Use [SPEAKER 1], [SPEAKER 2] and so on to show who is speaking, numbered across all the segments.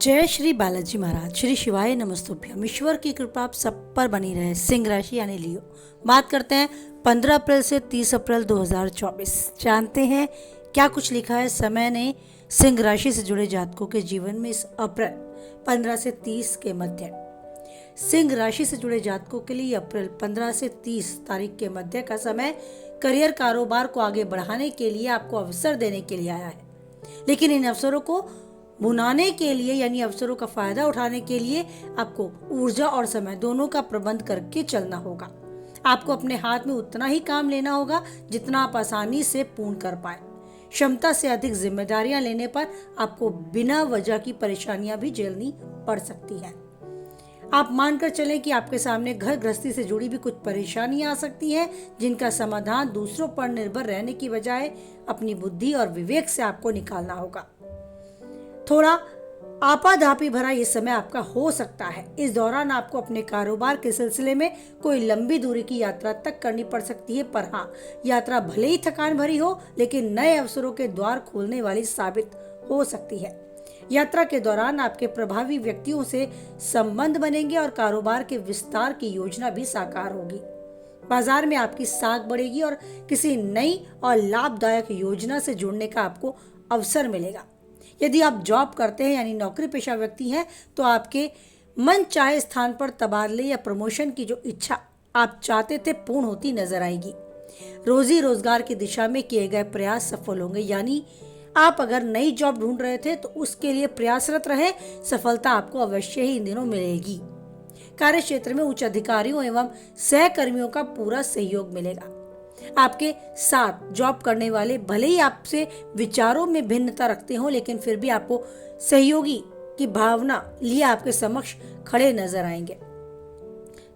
[SPEAKER 1] जय श्री बालाजी महाराज। श्री शिवाय नमस्तुभ्यम। ईश्वर की कृपा आप सब पर बनी रहे। सिंह राशि यानी लियो। बात करते हैं 15 अप्रैल से 30 अप्रैल 2024। जानते हैं क्या कुछ लिखा है समय ने सिंह राशि से जुड़े जातकों के जीवन में इस अप्रैल 15 से 30 के मध्य। सिंह राशि से जुड़े जातकों के लिए अप्रैल 15 से 30 तारीख के मध्य का समय करियर कारोबार को आगे बढ़ाने के लिए आपको अवसर देने के लिए आया है, लेकिन इन अवसरों को भुनाने के लिए यानी अवसरों का फायदा उठाने के लिए आपको ऊर्जा और समय दोनों का प्रबंध करके चलना होगा। आपको अपने हाथ में उतना ही काम लेना होगा जितना आप आसानी से पूर्ण कर पाए। क्षमता से अधिक जिम्मेदारियां लेने पर आपको बिना वजह की परेशानियां भी झेलनी पड़ सकती हैं। आप मानकर चलें कि आपके सामने घर गृहस्थी से जुड़ी भी कुछ परेशानियां आ सकती हैं, जिनका समाधान दूसरों पर निर्भर रहने की बजाय अपनी बुद्धि और विवेक से आपको निकालना होगा। थोड़ा आपाधापी भरा ये समय आपका हो सकता है। इस दौरान आपको अपने कारोबार के सिलसिले में कोई लंबी दूरी की यात्रा तक करनी पड़ सकती है, पर हाँ, यात्रा भले ही थकान भरी हो लेकिन नए अवसरों के द्वार खोलने वाली साबित हो सकती है। यात्रा के दौरान आपके प्रभावी व्यक्तियों से संबंध बनेंगे और कारोबार के विस्तार की योजना भी साकार होगी। बाजार में आपकी साख बढ़ेगी और किसी नई और लाभदायक योजना से जुड़ने का आपको अवसर मिलेगा। यदि आप जॉब करते हैं यानी नौकरी पेशा व्यक्ति हैं, तो आपके मन चाहे स्थान पर तबादले या प्रमोशन की जो इच्छा आप चाहते थे पूर्ण होती नजर आएगी। रोजी रोजगार की दिशा में किए गए प्रयास सफल होंगे, यानी आप अगर नई जॉब ढूंढ रहे थे तो उसके लिए प्रयासरत रहे, सफलता आपको अवश्य ही इन दिनों मिलेगी। कार्य क्षेत्र में उच्च अधिकारियों एवं सहकर्मियों का पूरा सहयोग मिलेगा। आपके साथ जॉब करने वाले भले ही आपसे विचारों में भिन्नता रखते हो, लेकिन फिर भी आपको सहयोगी की भावना लिए आपके समक्ष खड़े नजर आएंगे।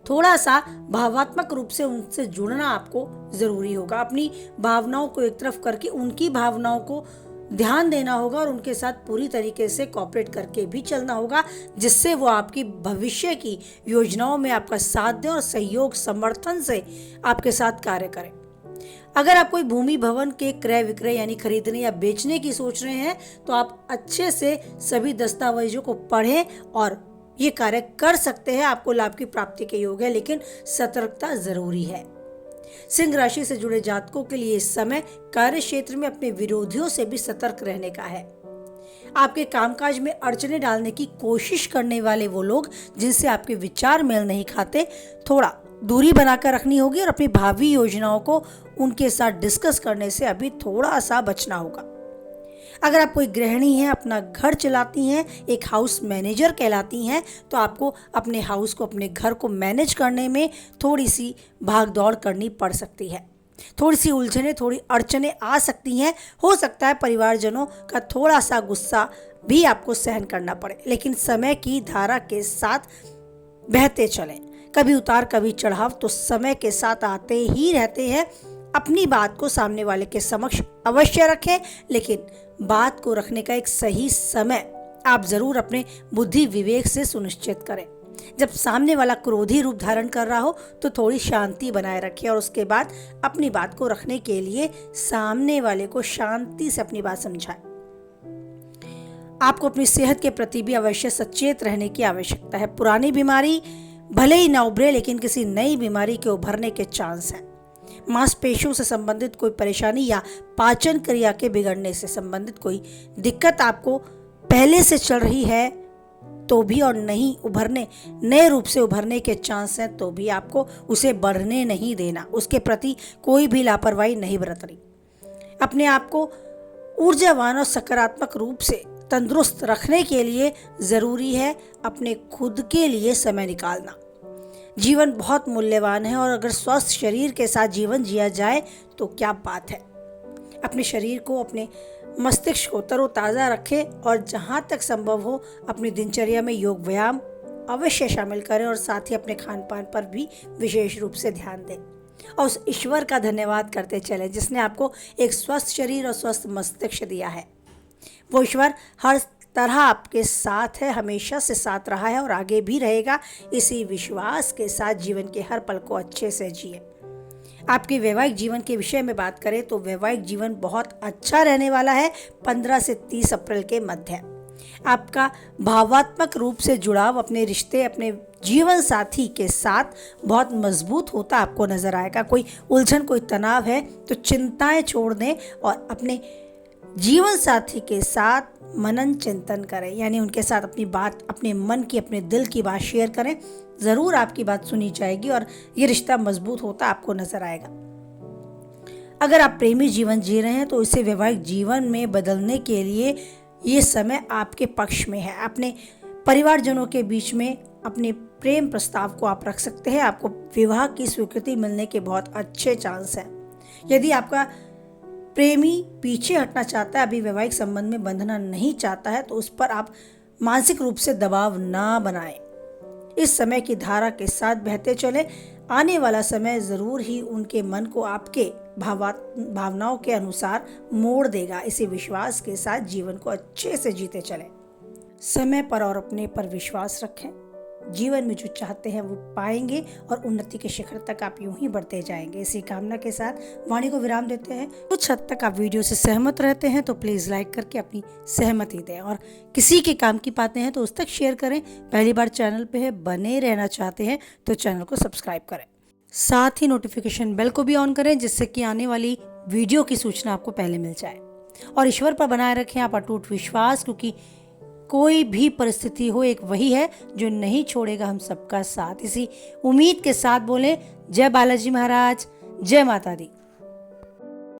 [SPEAKER 1] थोड़ा सा भावात्मक रूप से उनसे जुड़ना आपको जरूरी होगा। अपनी भावनाओं को एक तरफ करके उनकी भावनाओं को ध्यान देना होगा और उनके साथ पूरी तरीके से कोऑपरेट करके भी चलना होगा, जिससे वो आपकी भविष्य की योजनाओं में आपका साथ दें और सहयोग समर्थन से आपके साथ कार्य करें। अगर आप कोई भूमि भवन के क्रय विक्रय यानी खरीदने या बेचने की सोच रहे हैं, तो आप अच्छे से सभी दस्तावेजों को पढ़ें और ये कार्य कर सकते हैं। आपको लाभ की प्राप्ति के योग है, लेकिन सतर्कता जरूरी है। सिंह राशि से जुड़े जातकों के लिए इस समय कार्य क्षेत्र में अपने विरोधियों से भी सतर्क रहने का है। आपके कामकाज में अड़चने डालने की कोशिश करने वाले वो लोग जिनसे आपके विचार मेल नहीं खाते, थोड़ा दूरी बनाकर रखनी होगी और अपनी भावी योजनाओं को उनके साथ डिस्कस करने से अभी थोड़ा सा बचना होगा। अगर आप कोई गृहिणी हैं, अपना घर चलाती हैं, एक हाउस मैनेजर कहलाती हैं, तो आपको अपने हाउस को, अपने घर को मैनेज करने में थोड़ी सी भाग दौड़ करनी पड़ सकती है। थोड़ी सी उलझने, थोड़ी अड़चने आ सकती हैं। हो सकता है परिवारजनों का थोड़ा सा गुस्सा भी आपको सहन करना पड़े, लेकिन समय की धारा के साथ बहते चलें। कभी उतार कभी चढ़ाव तो समय के साथ आते ही रहते हैं। अपनी बात को सामने वाले के समक्ष अवश्य रखें, लेकिन बात को रखने का एक सही समय आप जरूर अपने बुद्धि विवेक से सुनिश्चित करें। जब सामने वाला क्रोधी रूप धारण कर रहा हो तो थोड़ी शांति बनाए रखें और उसके बाद अपनी बात को रखने के लिए सामने वाले को शांति से अपनी बात समझाएं। आपको अपनी सेहत के प्रति भी अवश्य सचेत रहने की आवश्यकता है। पुरानी बीमारी भले ही न उभरे, लेकिन किसी नई बीमारी के उभरने के चांस हैं। मांसपेशियों से संबंधित कोई परेशानी या पाचन क्रिया के बिगड़ने से संबंधित कोई दिक्कत आपको पहले से चल रही है तो भी और नहीं उभरने, नए रूप से उभरने के चांस हैं, तो भी आपको उसे बढ़ने नहीं देना, उसके प्रति कोई भी लापरवाही नहीं बरतनी। अपने आप को ऊर्जावान और सकारात्मक रूप से तंदुरुस्त रखने के लिए जरूरी है अपने खुद के लिए समय निकालना। जीवन बहुत मूल्यवान है और अगर स्वस्थ शरीर के साथ जीवन जिया जाए तो क्या बात है। अपने शरीर को, अपने मस्तिष्क को तरोताज़ा रखें और जहाँ तक संभव हो अपनी दिनचर्या में योग व्यायाम अवश्य शामिल करें और साथ ही अपने खान पान पर भी विशेष रूप से ध्यान दें और उस ईश्वर का धन्यवाद करते चलें जिसने आपको एक स्वस्थ शरीर और स्वस्थ मस्तिष्क दिया है। वो ईश्वर हर तरह आपके साथ है, हमेशा से साथ रहा है और आगे भी रहेगा। इसी विश्वास के साथ जीवन के हर पल को अच्छे से जिए। आपके वैवाहिक जीवन के विषय में बात करें तो वैवाहिक जीवन बहुत अच्छा रहने वाला है 15 से 30 अप्रैल के मध्य। आपका भावात्मक रूप से जुड़ाव अपने रिश्ते, अपने जीवन साथी के साथ बहुत मजबूत होता आपको नजर आएगा। कोई उलझन, कोई तनाव है तो चिंताएं छोड़ दें और अपने जीवन साथी के साथ मनन चिंतन करें, यानी उनके साथ अपनी बात, अपने मन की, अपने दिल की बात शेयर करें। ज़रूर आपकी बात सुनी जाएगी और ये रिश्ता मजबूत होता आपको नजर आएगा। अगर आप प्रेमी जीवन जी रहे हैं तो इसे वैवाहिक जीवन में बदलने के लिए ये समय आपके पक्ष में है। अपने परिवारजनों के बीच में अपने प्रेम प्रस्ताव को आप रख सकते हैं। आपको विवाह की स्वीकृति मिलने के बहुत अच्छे चांस हैं। यदि आपका प्रेमी पीछे हटना चाहता है, अभी वैवाहिक संबंध में बंधना नहीं चाहता है, तो उस पर आप मानसिक रूप से दबाव ना बनाएं। इस समय की धारा के साथ बहते चले। आने वाला समय जरूर ही उनके मन को आपके भावनाओं के अनुसार मोड़ देगा। इसी विश्वास के साथ जीवन को अच्छे से जीते चले। समय पर और अपने पर विश्वास रखें। जीवन में जो चाहते हैं वो पाएंगे और उन्नति के शिखर तक आप यूं ही बढ़ते जाएंगे। इसी कामना के साथ वाणी को विराम देते हैं। कुछ हद तक आप वीडियो से सहमत रहते हैं तो प्लीज़ लाइक करके अपनी सहमति दें, और किसी के काम की बातें हैं तो उस तक शेयर करें। पहली बार चैनल पे है, बने रहना चाहते हैं तो चैनल को सब्सक्राइब करें। साथ ही नोटिफिकेशन बेल को भी ऑन करें, जिससे कि आने वाली वीडियो की सूचना आपको पहले मिल जाए। और ईश्वर पर बनाए रखें आप अटूट विश्वास, क्योंकि कोई भी परिस्थिति हो, एक वही है जो नहीं छोड़ेगा हम सबका साथ। इसी उम्मीद के साथ बोले जय बालाजी महाराज, जय माता दी।